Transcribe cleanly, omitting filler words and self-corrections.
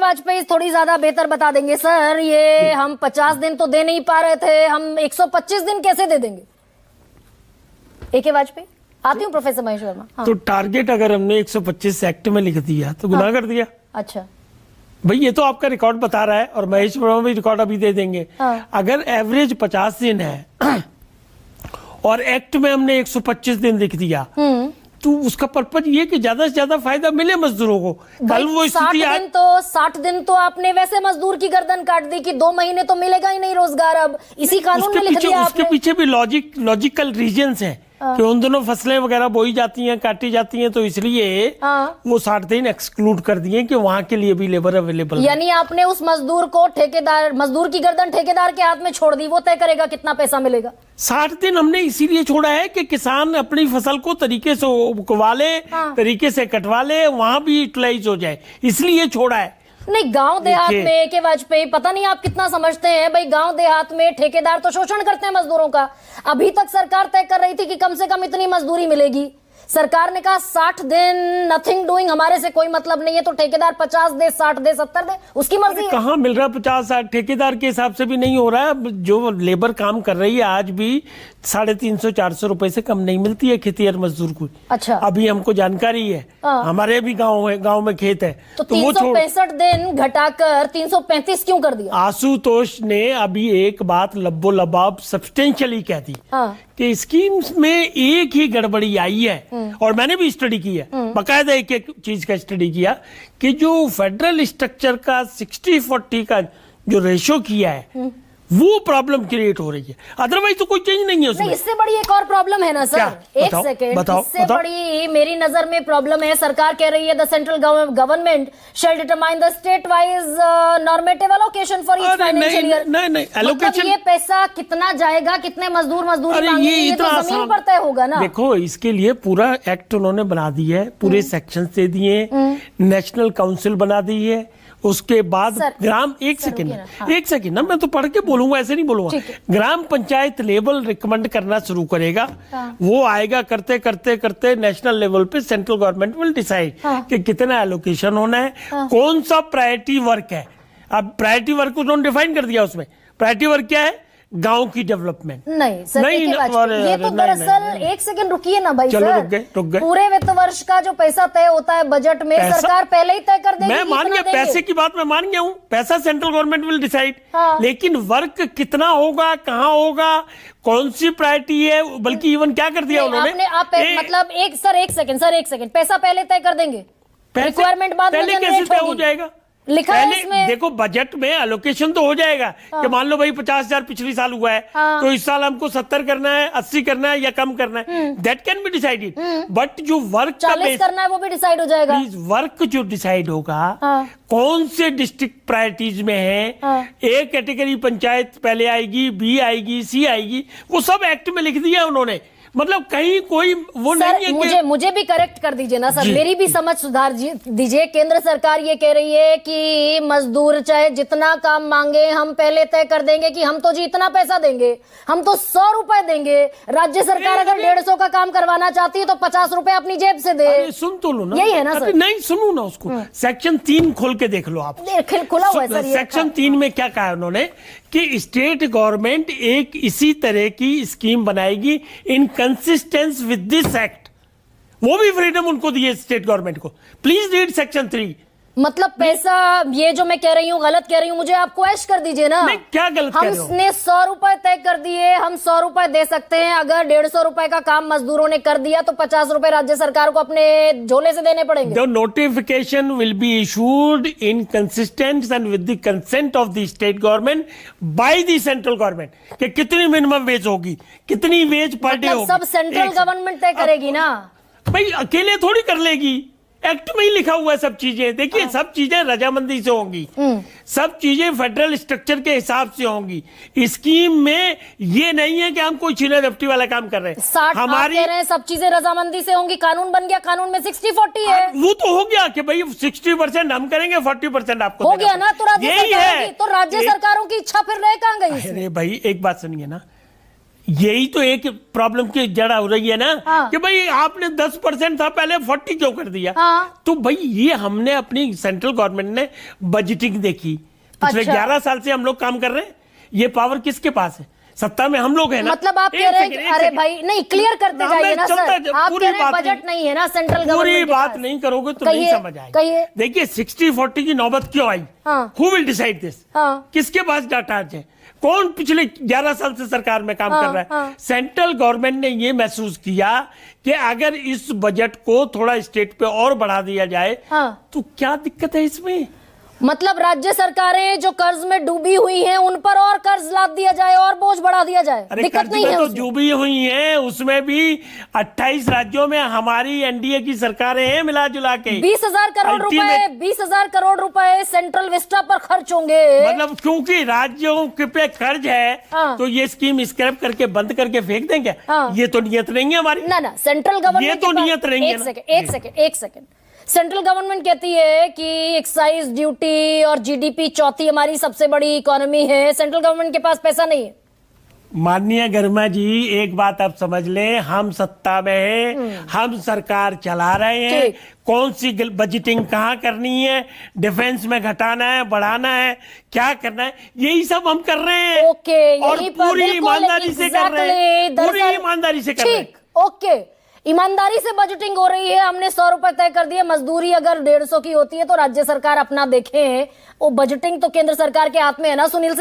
वाजपेयी थोड़ी ज्यादा बेहतर बता देंगे सर। ये हम 50 दिन तो दे नहीं पा रहे थे, हम 125 दिन कैसे दे देंगे? ए.के. वाजपेयी। आती हूँ प्रोफेसर महेश वर्मा। हाँ। तो टारगेट अगर हमने 125 एक्ट में लिख दिया तो गुनाह कर दिया। अच्छा भाई ये तो आपका रिकॉर्ड बता रहा है और महेश वर्मा भी रिकॉर्ड अभी दे देंगे। हाँ। अगर एवरेज 50 दिन है और एक्ट में हमने 125 दिन लिख दिया तो उसका पर्पज ये कि ज्यादा से ज्यादा फायदा मिले मजदूरों को। कल वो स्थिति 60 दिन तो आपने वैसे मजदूर की गर्दन काट दी कि 2 महीने तो मिलेगा ही नहीं रोजगार। अब इसी कानून में लिख दिया उसके पीछे भी लॉजिकल रीजंस हैं कि उन दोनों फसलें वगैरह बोई जाती हैं, काटी जाती हैं, तो इसलिए वो 60 दिन एक्सक्लूड कर दिए कि वहां के लिए भी लेबर अवेलेबल। यानी आपने उस मजदूर को मजदूर की गर्दन ठेकेदार के हाथ में छोड़ दी, वो तय करेगा कितना पैसा मिलेगा। 60 दिन हमने इसीलिए छोड़ा है कि किसान अपनी फसल को तरीके से उगवा ले, तरीके से कटवा ले, वहां भी यूटिलाइज हो जाए, इसलिए छोड़ा है। नहीं, गांव देहात में ए.के. वाजपेयी, पता नहीं आप कितना समझते हैं भाई, गांव देहात में ठेकेदार तो शोषण करते हैं मजदूरों का। अभी तक सरकार तय कर रही थी कि कम से कम इतनी मजदूरी मिलेगी। सरकार ने कहा 60 दिन नथिंग डूइंग, हमारे से कोई मतलब नहीं है, तो ठेकेदार 50 दे, 60 दे, 70 दे, उसकी मर्जी है। कहाँ मिल रहा 50-60? ठेकेदार के हिसाब से भी नहीं हो रहा है। जो लेबर काम कर रही है आज भी 350-400 रुपए से कम नहीं मिलती है खेतिहर मजदूर को। अच्छा, अभी हमको जानकारी है, हमारे भी गांव में खेत है। तो 365 दिन घटाकर 335 क्यों कर दिया? आशुतोष ने अभी एक बात लब्बो लबाब सब्सटेंशियली कह दी कि स्कीम्स में एक ही गड़बड़ी आई है, और मैंने भी स्टडी की है, बकायदा एक एक चीज का स्टडी किया कि जो फेडरल स्ट्रक्चर का 60-40 का जो रेशो किया है वो प्रॉब्लम क्रिएट हो रही है। अदरवाइज तो कोई चेंज नहीं है उसमें। नहीं, इससे बड़ी एक और प्रॉब्लम है ना सर। एक सेकेंड, इससे बड़ी मेरी नजर में प्रॉब्लम है, सरकार कह रही है the central government shell determine the state wise normative allocation for each financial year. नहीं, एलोकेशन ये पैसा कितना जाएगा, कितने मजदूरी मांगेंगे, ये तो जमीन पर तय होगा ना। देखो, इसके लिए पूरा एक्ट उन्होंने बना दी है, पूरे सेक्शन दे दिए, नेशनल काउंसिल बना दी है। उसके बाद ग्राम एक सेकेंड ना, मैं तो पढ़ के बोलूंगा, ऐसे नहीं बोलूंगा। ग्राम पंचायत लेवल रिकमेंड करना शुरू करेगा, वो आएगा, करते करते करते नेशनल लेवल पे सेंट्रल गवर्नमेंट विल डिसाइड कि कितना एलोकेशन होना है, कौन सा प्रायोरिटी वर्क है। अब प्रायोरिटी वर्क उन्होंने डिफाइन कर दिया। उसमें प्रायोरिटी वर्क क्या है? गांव की डेवलपमेंट। नहीं सर, ये तो दरअसल एक सेकंड रुकिए ना भाई। चलो, सर रुक गए। पूरे वित्त वर्ष का जो पैसा तय होता है बजट में, सरकार पहले ही तय कर देगी। मैं मान गया, पैसे की बात मैं मान गया हूँ, पैसा सेंट्रल गवर्नमेंट विल डिसाइड, लेकिन वर्क कितना होगा, कहाँ होगा, कौन सी प्रायोरिटी है, बल्कि इवन क्या कर दिया उन्होंने, मतलब एक सेकंड, पैसा पहले तय कर देंगे, रिक्वायरमेंट बाद में कैसे तय हो जाएगा? लिखा है इसमें। देखो, बजट में एलोकेशन तो हो जाएगा कि मान लो भाई 50,000 पिछली साल हुआ है, तो इस साल हमको 70 करना है, 80 करना है या कम करना है, that can be decided. But जो वर्क 40 करना है वो भी डिसाइड हो जाएगा। वर्क जो डिसाइड होगा कौन से डिस्ट्रिक्ट प्रायोरिटीज में है, ए कैटेगरी पंचायत पहले आएगी, बी आएगी, सी आएगी, वो सब एक्ट में लिख दिया उन्होंने। मतलब कहीं कोई वो नहीं है। मुझे भी करेक्ट कर दीजिए ना सर, मेरी भी समझ सुधार दीजिए। केंद्र सरकार ये कह रही है कि मजदूर चाहे जितना काम मांगे हम पहले तय कर देंगे कि हम तो जी इतना पैसा देंगे, हम तो 100 रुपए देंगे। राज्य सरकार अगर 150 का काम करवाना चाहती है तो 50 रुपए अपनी जेब से दे। सुन तो लो ना, यही है ना सर? नहीं, सुनो ना उसको। सेक्शन 3 खोल के देख लो आप, खुला हुआ है सर। सेक्शन 3 में क्या कहा उन्होंने कि स्टेट गवर्नमेंट एक इसी तरह की स्कीम बनाएगी इन कंसिस्टेंस विद दिस एक्ट। वो भी फ्रीडम उनको दी है स्टेट गवर्नमेंट को। Please read section 3। मतलब पैसा, ये जो मैं कह रही हूँ गलत कह रही हूँ, मुझे आप क्वेश्चन कर दीजिए ना। नहीं, क्या गलत कह रहे हो? हमने 100 रुपए तय कर दिए, हम 100 रुपए दे सकते हैं। अगर 150 रुपए का काम मजदूरों ने कर दिया तो 50 रुपए राज्य सरकार को अपने झोले से देने पड़ेंगे। The notification will be issued in consistence and with the consent of the state government by the central government कि कितनी मिनिमम वेज होगी, कितनी वेज पर डे होगी, सब सेंट्रल गवर्नमेंट तय करेगी ना भाई, अकेले थोड़ी कर लेगी। एक्ट में ही लिखा हुआ है सब चीजें। देखिए, सब चीजें रजामंदी से होंगी, सब चीजें फेडरल स्ट्रक्चर के हिसाब से होंगी। स्कीम में ये नहीं है कि हम कोई छीना झपटी वाला काम कर रहे हैं। हमारी कह रहे हैं सब चीजें रजामंदी से होंगी, कानून बन गया, कानून में 60-40 है। वो तो हो गया कि भाई 60% हम करेंगे, 40% आपको हो गया ना। तो राज्य सरकारों की इच्छा फिर रह कहां गई? अरे भाई, एक बात सुनिए ना, यही तो एक प्रॉब्लम की जड़ हो रही है ना। हाँ। कि भाई आपने 10% था पहले 40 क्यों कर दिया। हाँ। तो भाई ये हमने अपनी सेंट्रल गवर्नमेंट ने बजटिंग देखी, पिछले अच्छा। 11 साल से हम लोग काम कर रहे हैं। ये पावर किसके पास है? सत्ता में हम लोग हैं ना। मतलब आप कह रहे हैं कि अरे भाई नहीं, क्लियर करते जाइए ना सर। आप कह रहे हैं बजट नहीं है ना सेंट्रल गवर्नमेंट, पूरी बात नहीं करोगे तो नहीं समझ आएगी। कहिए। देखिए 60-40 की नौबत क्यों आई? हाँ। Who will decide this? हाँ। किसके पास डाटा है? कौन पिछले 11 साल से सरकार में काम कर रहा है? हाँ। सेंट्रल गवर्नमेंट ने ये महसूस किया कि अगर इस बजट को थोड़ा स्टेट पे और बढ़ा दिया जाए तो क्या दिक्कत है इसमें? मतलब राज्य सरकारें जो कर्ज में डूबी हुई हैं उन पर और कर्ज लाद दिया जाए और बोझ बढ़ा दिया जाए। अरे दिक्कत नहीं है तो डूबी हुई हैं, उसमें भी 28 राज्यों में हमारी एनडीए की सरकारें हैं मिला जुला के। 20,000 करोड़ रुपए 20,000 करोड़ रुपए सेंट्रल विस्टा पर खर्च होंगे। मतलब क्योंकि राज्यों के पे कर्ज है तो ये स्कीम स्क्रैप करके बंद करके फेंक देंगे? ये तो नियत नहीं है हमारी। ना सेंट्रल गवर्नमेंट ये तो नियत नहीं है। एक सेकंड। सेंट्रल गवर्नमेंट कहती है कि एक्साइज ड्यूटी और जीडीपी चौथी हमारी सबसे बड़ी इकोनॉमी है, सेंट्रल गवर्नमेंट के पास पैसा नहीं है। माननीय गरिमा जी एक बात आप समझ लें, हम सत्ता में हैं, हम सरकार चला रहे हैं। कौन सी बजटिंग कहाँ करनी है, डिफेंस में घटाना है बढ़ाना है, क्या करना है, यही सब हम कर रहे हैं। ओके, और पूरी ईमानदारी से कर रहे हैं, पूरी ईमानदारी से कर रहे हैं। ओके, ईमानदारी से बजटिंग हो रही है। हमने 100 रुपए तय कर दिए, मजदूरी अगर 150 की होती है तो राज्य सरकार अपना देखें। वो बजटिंग तो केंद्र सरकार के हाथ में है ना सुनील सिंह।